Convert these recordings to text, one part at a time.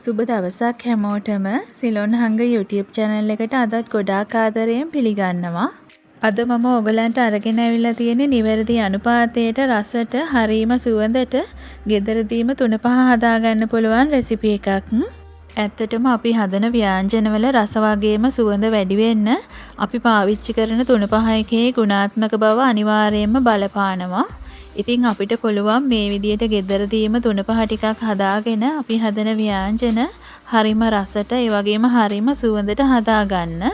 සුබ දවසක් හැමෝටම සිලොන් හංග YouTube channel එකට අදත් ගොඩාක් ආදරයෙන් පිළිගන්නවා. අද මම ඔයගලන්ට අරගෙන ඇවිල්ලා තියෙන්නේ නිවැරදි අනුපාතයට රසට හරීම සුවඳට ගෙදරදීම 3-5 හදාගන්න පුළුවන් රෙසිපි එකක්. ඇත්තටම අපි හදන ව්‍යංජනවල රස වගේම සුවඳ වැඩි වෙන්න අපි පාවිච්චි කරන 3-5 එකේ ගුණාත්මක බව අනිවාර්යයෙන්ම බලපානවා. ඉතින් අපිට පුළුවන් මේ විදියට ගෙදරදීම 3-5 ටිකක් හදාගෙන අපි හදන ව්‍යංජන හරිම රසට ඒ වගේම හරිම සුවඳට හදාගන්න.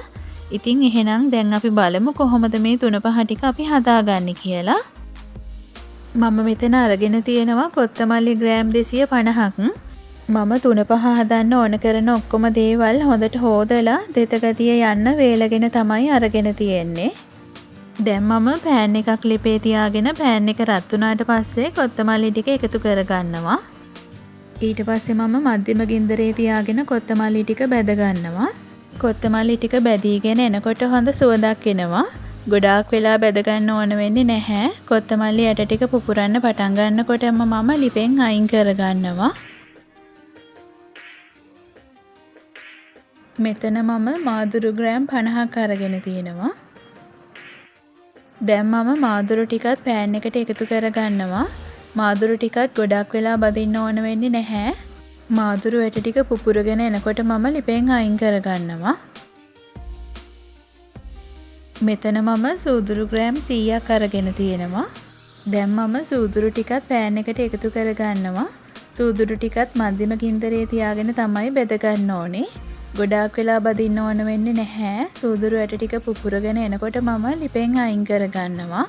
ඉතින් එහෙනම් දැන් අපි බලමු කොහොමද මේ 3-5 ටික අපි හදාගන්නේ කියලා. මම මෙතන අරගෙන තියෙනවා කොත්තමල්ලි ග්‍රෑම් 250ක්. මම 3-5 හදන්න ඕන කරන ඔක්කොම දේවල් හොඳට හොදලා දෙතගතිය යන්න වේලගෙන තමයි අරගෙන තියෙන්නේ. දැන් මම පෑන් එකක් ලිපේ තියාගෙන පෑන් එක රත් වුණාට පස්සේ කොත්තමල්ලි ටික එකතු කරගන්නවා. ඊට පස්සේ මම මධ්‍යම ගින්දරේ තියාගෙන කොත්තමල්ලි ටික බැද ගන්නවා. කොත්තමල්ලි ටික බැදීගෙන එනකොට හොඳ සුවඳක් එනවා. ගොඩාක් වෙලා බැද ගන්න ඕන වෙන්නේ නැහැ. කොත්තමල්ලි යට ටික පුපුරන්න පටන් ගන්නකොටම මම ලිපෙන් අයින් කරගන්නවා. මෙතන මම මාදුරු ග්‍රෑම් 50ක් අරගෙන තියෙනවා. දැන් මම මාදුරු ටිකත් පෑන් එකට එකතු කරගන්නවා. මාදුරු ටිකත් ගොඩක් වෙලා බදින්න ඕන වෙන්නේ නැහැ. මාදුරු වැට ටික පුපුරගෙන එනකොට මම ලිපෙන් අයින් කරගන්නවා. මෙතන මම සූදුරු ග්‍රෑම් 100ක් අරගෙන තියෙනවා. දැන් මම සූදුරු ටිකත් පෑන් එකට එකතු කරගන්නවා. සූදුරු ටිකත් මධ්‍යම ගින්දරේ තියාගෙන තමයි බෙද ගන්න ඕනේ. ගොඩාක් වෙලා බදින්න ඕන වෙන්නේ නැහැ. සූදුරු ඇට ටික පුපුරගෙන එනකොට මම ලිපෙන් අයින් කරගන්නවා.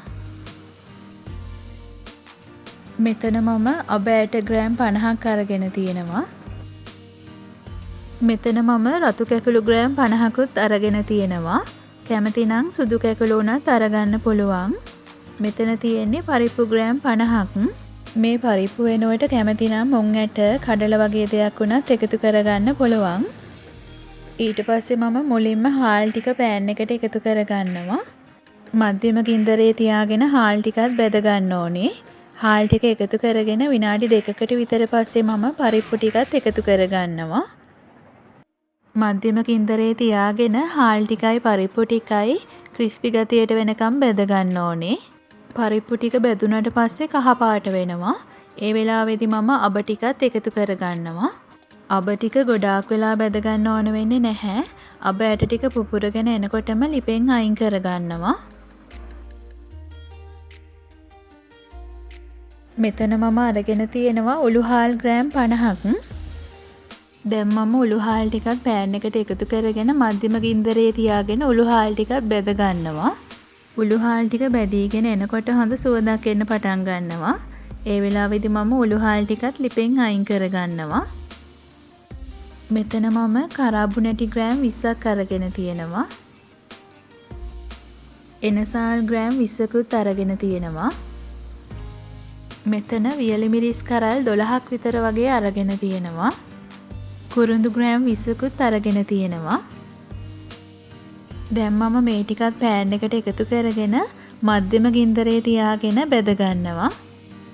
මෙතන මම අබ ඇට ග්‍රෑම් 50ක් අරගෙන තියෙනවා. මෙතන මම රතු කැකුළු ග්‍රෑම් 50කුත් අරගෙන තියෙනවා. කැමති නම් සුදු කැකුළු උනත් අරගන්න පුළුවන්. මෙතන තියෙන්නේ පරිප්පු ග්‍රෑම් 50ක්. මේ පරිප්පු වෙනුවට කැමති නම් මුං ඇට, කඩල වගේ දෙයක් උනත් එකතු කරගන්න පුළුවන්. ඊට පස්සේ මම මුලින්ම හාල් ටික පෑන් එකට එකතු කරගන්නවා. මධ්‍යම ගින්දරේ තියාගෙන හාල් ටිකත් බෙද ගන්න ඕනේ. හාල් ටික එකතු කරගෙන විනාඩි 2කට විතර පස්සේ මම පරිප්පු ටිකත් එකතු කරගන්නවා. මධ්‍යම ගින්දරේ තියාගෙන හාල් ටිකයි පරිප්පු ටිකයි ක්‍රිස්පි ගතියට වෙනකම් බෙද ගන්න ඕනේ. පරිප්පු ටික බෙදුනට පස්සේ කහ පාට වෙනවා. ඒ වෙලාවේදී මම අබ ටිකත් එකතු කරගන්නවා. අබ ටික ගොඩාක් වෙලා බැද ගන්න ඕන වෙන්නේ නැහැ. අබ ඇට ටික පුපුරගෙන එනකොටම ලිපෙන් අයින් කරගන්නවා. මෙතන මම අරගෙන තියෙනවා උළුහාල් ග්‍රෑම් 50ක්. දැන් මම උළුහාල් ටිකක් පෑන් එකට එකතු කරගෙන මධ්‍යම ගින්දරේ තියාගෙන උළුහාල් ටිකක් බෙද ගන්නවා. උළුහාල් ටික බැදීගෙන එනකොට හොඳ සුවඳක් එන්න පටන් ගන්නවා. ඒ වෙලාවේදී මම උළුහාල් ටිකත් ලිපෙන් අයින් කරගන්නවා. මෙතන මම කරාබු නැටි ග්‍රෑම් 20ක් අරගෙන තියෙනවා. එනසාල් ග්‍රෑම් 20කුත් අරගෙන තියෙනවා. මෙතන වියලි මිරිස් කරල් 12ක් විතර වගේ අරගෙන තියෙනවා. කුරුඳු ග්‍රෑම් 20කුත් අරගෙන තියෙනවා. දැන් මම මේ ටිකත් පෑන් එකට එකතු කරගෙන මධ්‍යම ගින්දරේ තියාගෙන බෙද ගන්නවා.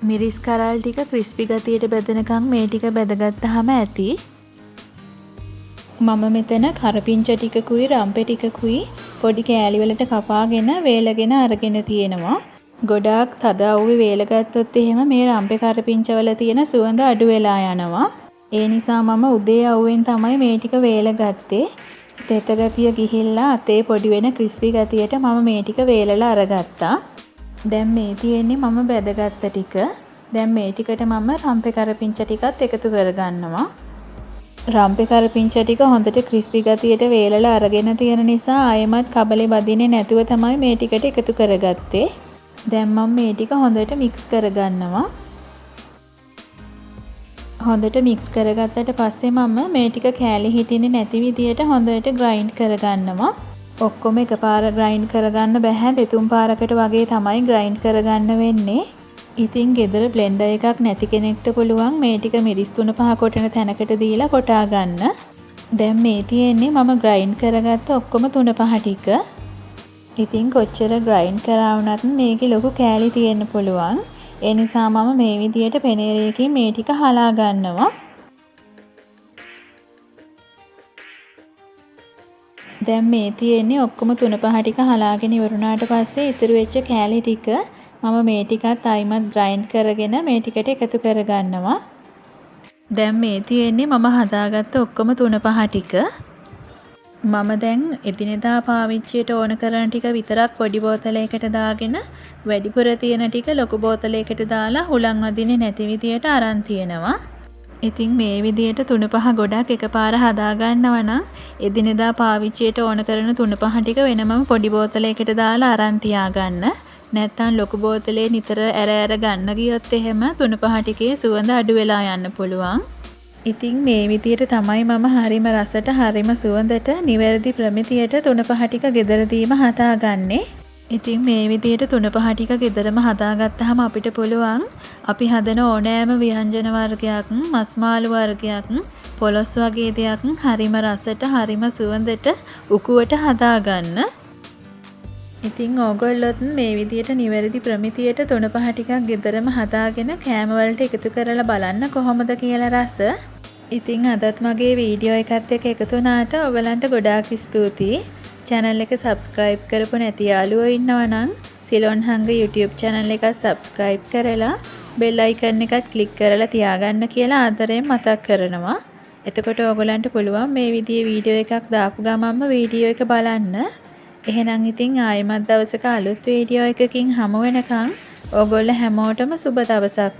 මිරිස් කරල් ටික ක්‍රිස්පි ගතියට බෙදනකම් මේ ටික බෙදගත්තාම ඇති. මම මෙතන කරපිංච ටිකකුයි රම්පෙ ටිකකුයි පොඩි කෑලි වලට කපාගෙන වේලගෙන අරගෙන තියෙනවා. ගොඩාක් තද අවුවේ වේලගත්තොත් එහෙම මේ රම්පෙ කරපිංචවල තියෙන සුවඳ අඩු වෙලා යනවා. ඒ නිසා මම උදේ අවුවෙන් තමයි මේ ටික වේලගත්තේ. තෙත ගතිය ගිහිල්ලා අතේ පොඩි වෙන ක්‍රිස්පි ගතියට මම මේ ටික වේලලා අරගත්තා. දැන් මේ තියෙන්නේ මම බෙදගත්ත ටික. දැන් මේ ටිකට මම රම්පෙ කරපිංච ටිකත් එකතු කරගන්නවා. රම්පෙ කරපිංච ටික හොඳට ක්‍රිස්පි ගතියට වේලලා අරගෙන තියෙන නිසා ආයෙමත් කබලේ බදින්නේ නැතුව තමයි මේ ටිකට එකතු කරගත්තේ. දැන් මම මේ ටික හොඳට මික්ස් කරගන්නවා. හොඳට මික්ස් කරගත්තට පස්සේ මම මේ ටික කෑලි හිටින්නේ නැති විදියට හොඳට ග්‍රයින්ඩ් කරගන්නවා. ඔක්කොම එකපාර ග්‍රයින්ඩ් කරගන්න බෑ. දෙතුන් පාරකට වගේ තමයි ග්‍රයින්ඩ් කරගන්න වෙන්නේ. ඉතින් ගෙදර බ්ලෙන්ඩර් එකක් නැති කෙනෙක්ට පුළුවන් මේ ටික මිරිස් 3-5 කොටන තැනකට දීලා කොටා ගන්න. දැන් මේ තියෙන්නේ මම ග්‍රයින්ඩ් කරගත්ත ඔක්කොම 3-5 ටික. ඉතින් කොච්චර ග්‍රයින්ඩ් කරා වුණත් මේකේ ලොකු කෑලි තියෙන්න පුළුවන්. ඒ නිසා මම මේ විදියට පෙනේරයකින් මේ ටික හලා ගන්නවා. දැන් මේ තියෙන්නේ ඔක්කොම 3-5 ටික හලාගෙන ඉවරුණාට පස්සේ ඉතුරු වෙච්ච කෑලි ටික මම මේ ටිකත් ආයිමත් ග්‍රයින්ඩ් කරගෙන මේ ටිකට එකතු කරගන්නවා. දැන් මේ තියෙන්නේ මම හදාගත්ත ඔක්කොම 3-5 ටික. මම දැන් එදිනෙදා පාවිච්චියට ඕන කරන ටික විතරක් පොඩි බෝතලයකට දාගෙන වැඩිපුර තියෙන ටික ලොකු බෝතලයකට දාලා හුලං වදින්නේ නැති විදියට අරන් තියනවා. ඉතින් මේ විදියට 3-5 ගොඩක් එකපාර හදාගන්නවා නම් එදිනෙදා පාවිච්චියට ඕන කරන 3-5 ටික වෙනමම පොඩි බෝතලයකට දාලා අරන් තියාගන්න. නැත්තම් ලොකු බෝතලේ නිතර ඇර ගන්න ගියොත් එහෙම 3-5 ටිකේ සුවඳ අඩු වෙලා යන්න පුළුවන්. ඉතින් මේ විදියට තමයි මම හරිම රසට හරිම සුවඳට නිවැරදි ප්‍රමිතියට 3-5 ටික ගෙදරදීම හදාගන්නේ. ඉතින් මේ විදියට 3-5 ටික ගෙදරම හදාගත්තාම අපිට පුළුවන් අපි හදන ඕනෑම ව්‍යංජන වර්ගයක්, මස් මාළු වර්ගයක්, පොලොස් වගේ දෙයක් හරිම රසට හරිම සුවඳට උකුවට හදාගන්න. ඉතින් ඕගොල්ලොත් මේ විදියට නිවැරදි ප්‍රමිතියට 3-5 ටිකක් ගෙදරම හදාගෙන කෑම වලට එකතු කරලා බලන්න කොහොමද කියලා රස. ඉතින් අදත් මගේ වීඩියෝ එකත් එක්ක එකතු වුණාට ඔයගලන්ට ගොඩාක් ස්තුතියි. channel එක subscribe කරපු නැති යාළුවෝ ඉන්නවා නම් සිලොන් හංග YouTube channel එක subscribe කරලා bell icon එකත් click කරලා තියාගන්න කියලා ආදරයෙන් මතක් කරනවා. එතකොට ඔයගලන්ට පුළුවන් මේ විදිහේ වීඩියෝ එකක් දාපු ගමන්ම වීඩියෝ එක බලන්න. එහෙනම් ඉතින් ආයෙමත් දවසක අලුත් වීඩියෝ එකකින් හමු වෙනකන් ඕගොල්ලෝ හැමෝටම සුබ දවසක්.